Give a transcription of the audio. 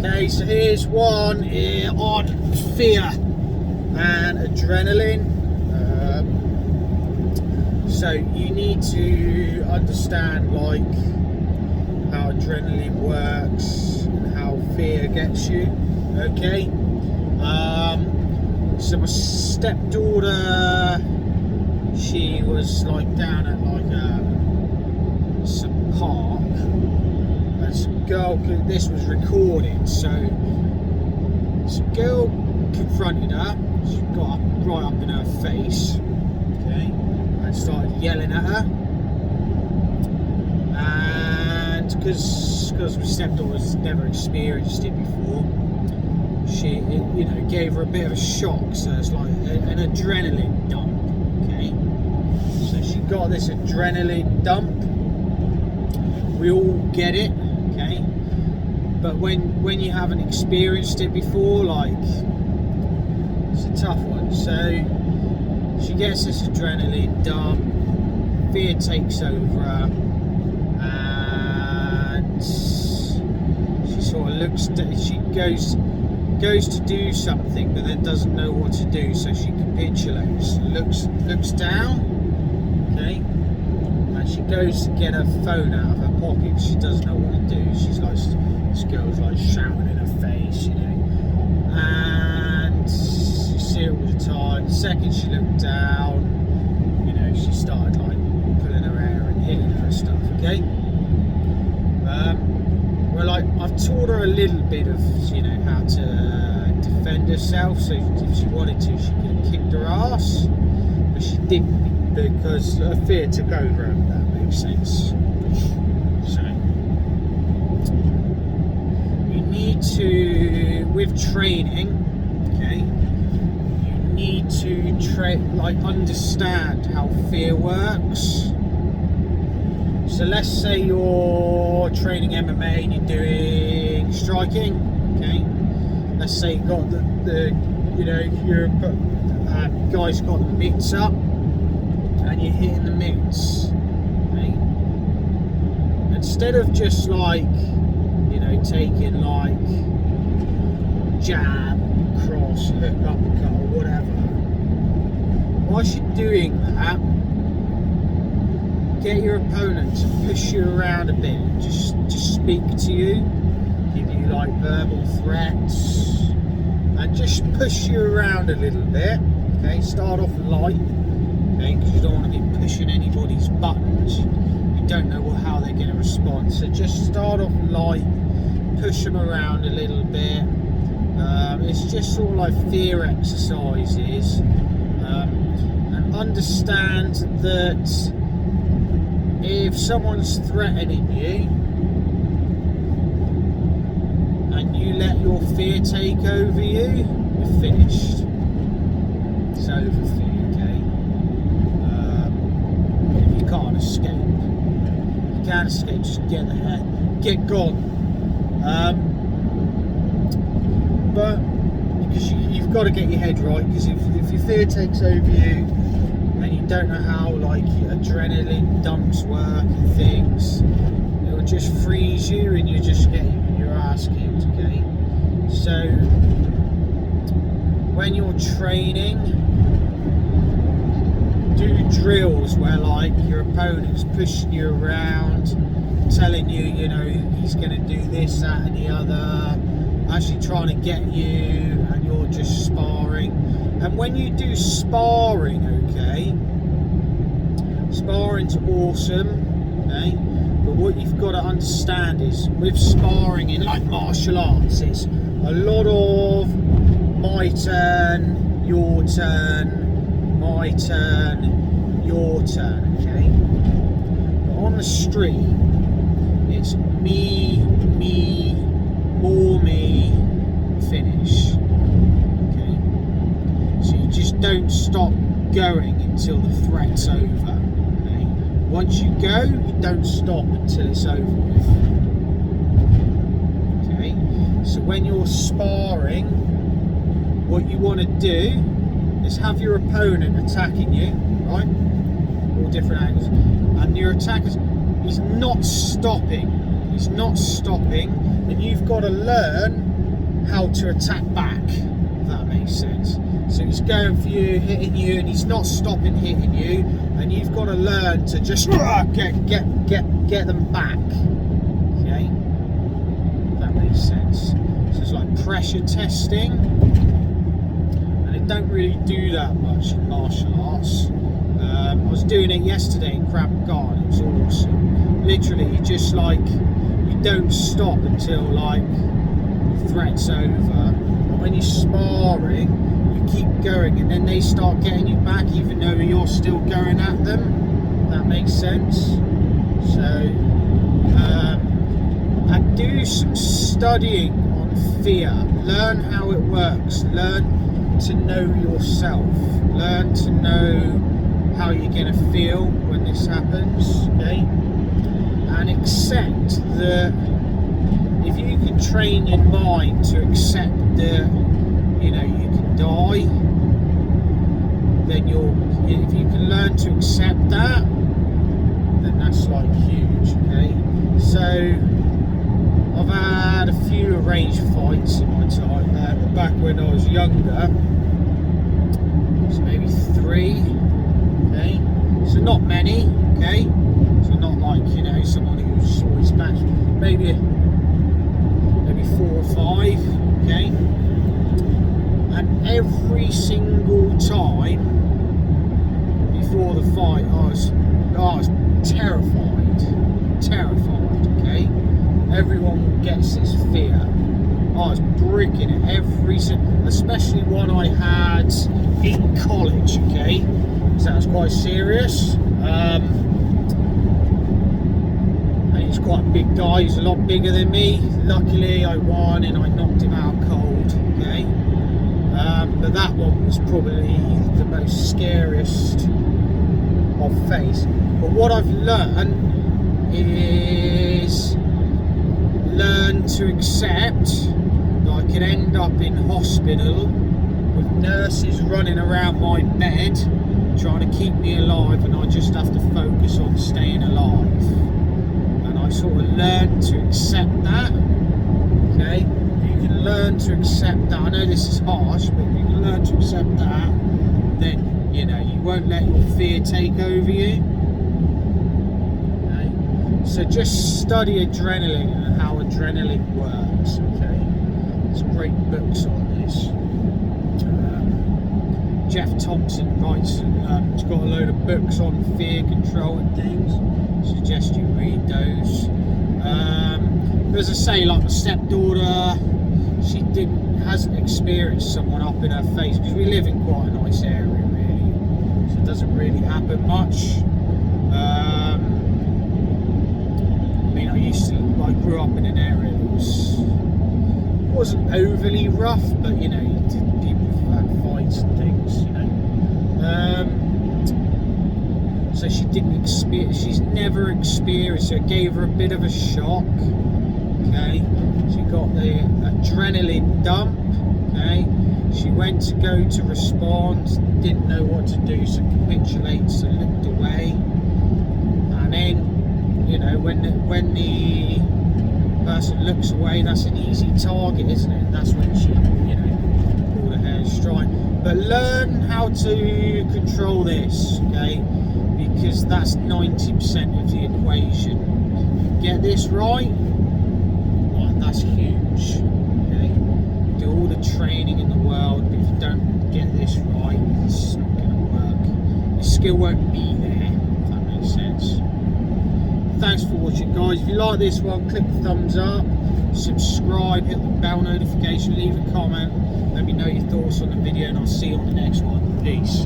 Okay, so here's one on fear and adrenaline. So you need to understand like how adrenaline works and how fear gets you. Okay. So my stepdaughter, she was like down at like some park, and some girl. This was recorded, so some girl confronted her. She got up, right up in her face, okay, and started yelling at her. And because my stepdaughter's never experienced it before, she, gave her a bit of a shock. So it's like an adrenaline dump. Okay, so she got this adrenaline dump. We all get it. Okay, but when you haven't experienced it before, like, it's a tough one. So she gets this adrenaline dump. Fear takes over her, and she sort of she goes to do something, but then doesn't know what to do, so she capitulates, looks down, okay, and she goes to get her phone out of her pocket. She doesn't know what to do. She's like, this girl's like shouting in her face, and you see it all the time. The second she looked down, she started like pulling her hair and hitting her and stuff. Okay. Well, like, I've taught her a little bit of, how to defend herself. So if she wanted to, she could have kicked her ass, but she didn't, because her fear took over her. If that makes sense. So you need to, with training, okay, you need to understand how fear works. So let's say you're training MMA and you're doing striking, okay? Let's say you got your guy's got the mitts up and you're hitting the mitts, okay? Instead of just like, taking like jab, cross, hook, uppercut, or whatever, whilst you're doing that, get your opponent to push you around a bit, just speak to you, give you like verbal threats, and just push you around a little bit. Okay, start off light, okay, because you don't want to be pushing anybody's buttons. You don't know how they're going to respond, so just start off light, push them around a little bit. It's just sort of like fear exercises, and understand that if someone's threatening you and you let your fear take over you, you're finished. It's over for you, okay? You can't escape. You can't escape, just get get gone. But because you've got to get your head right, because if your fear takes over you and you don't know how like adrenaline dumps work and things, it will just freeze you and you just get your ass kicked. Okay, so when you're training, do drills where like your opponent's pushing you around, telling you, he's going to do this, that and the other, actually trying to get you, and you're just sparring. And when you do sparring, okay, sparring's awesome, okay, but what you've got to understand is, with sparring in like martial arts, it's a lot of my turn, your turn, my turn, your turn, okay? But on the street, it's me, more me, finish. Okay? So you just don't stop going until the threat's over. Okay? Once you go, you don't stop until it's over with. Okay? So when you're sparring, what you want to do is have your opponent attacking you, right? All different angles. And your attacker, he's not stopping. and you've got to learn how to attack back, if that makes sense. So he's going for you, hitting you, and he's not stopping hitting you, and you've got to learn to just get them back. Okay, if that makes sense. So it's like pressure testing, and they don't really do that much in martial arts. I was doing it yesterday in Krav Maga. It was awesome. Literally, just like you don't stop until like the threat's over. But when you're sparring, you keep going, and then they start getting you back, even though you're still going at them. That makes sense. So, I do some studying on fear. Learn how it works. Learn to know yourself. Learn to know how you're going to feel when this happens, okay? And accept that if you can train your mind to accept that, you know, you can die, then if you can learn to accept that, then that's like huge, okay? So I've had a few arranged fights in my time, back when I was younger, so maybe 3. Okay, so not many, okay, so not like, you know, someone who's always matched, maybe 4 or 5, okay, and every single time before the fight I was terrified, okay, everyone gets this fear. I was bricking it especially one I had in college, okay. So that was quite serious. And he's quite a big guy, he's a lot bigger than me. Luckily I won and I knocked him out cold, okay? But that one was probably the most scariest I've faced. But what I've learned is learn to accept that I could end up in hospital with nurses running around my bed trying to keep me alive, and I just have to focus on staying alive. And I sort of learned to accept that, okay? You can learn to accept that. I know this is harsh, but if you can learn to accept that, then, you know, you won't let your fear take over you, okay? So just study adrenaline and how adrenaline works, okay? There's great books on this. Jeff Thompson writes, he's got a load of books on fear control and things. Suggest you read those. But as I say, like my stepdaughter, she hasn't experienced someone up in her face, because we live in quite a nice area, really. So it doesn't really happen much. I mean, I grew up in an area that wasn't overly rough, but you know, people had fights and things, you know. So she didn't experience, she's never experienced it. It gave her a bit of a shock, okay. She got the adrenaline dump, okay. She went to go to respond, didn't know what to do, so capitulates and looked away. And then, you know, when the person looks away, that's an easy target, isn't it? That's when she, you know, pulled her hair straight. But learn how to control this, okay? Because that's 90% of the equation. Get this right, that's huge, okay? Do all the training in the world, but if you don't get this right, it's not going to work. Your skill won't be there, if that makes sense. Thanks for watching, guys. If you like this one, click the thumbs up, subscribe, hit the bell notification, leave a comment, let me know your thoughts on the video, and I'll see you on the next one. Peace.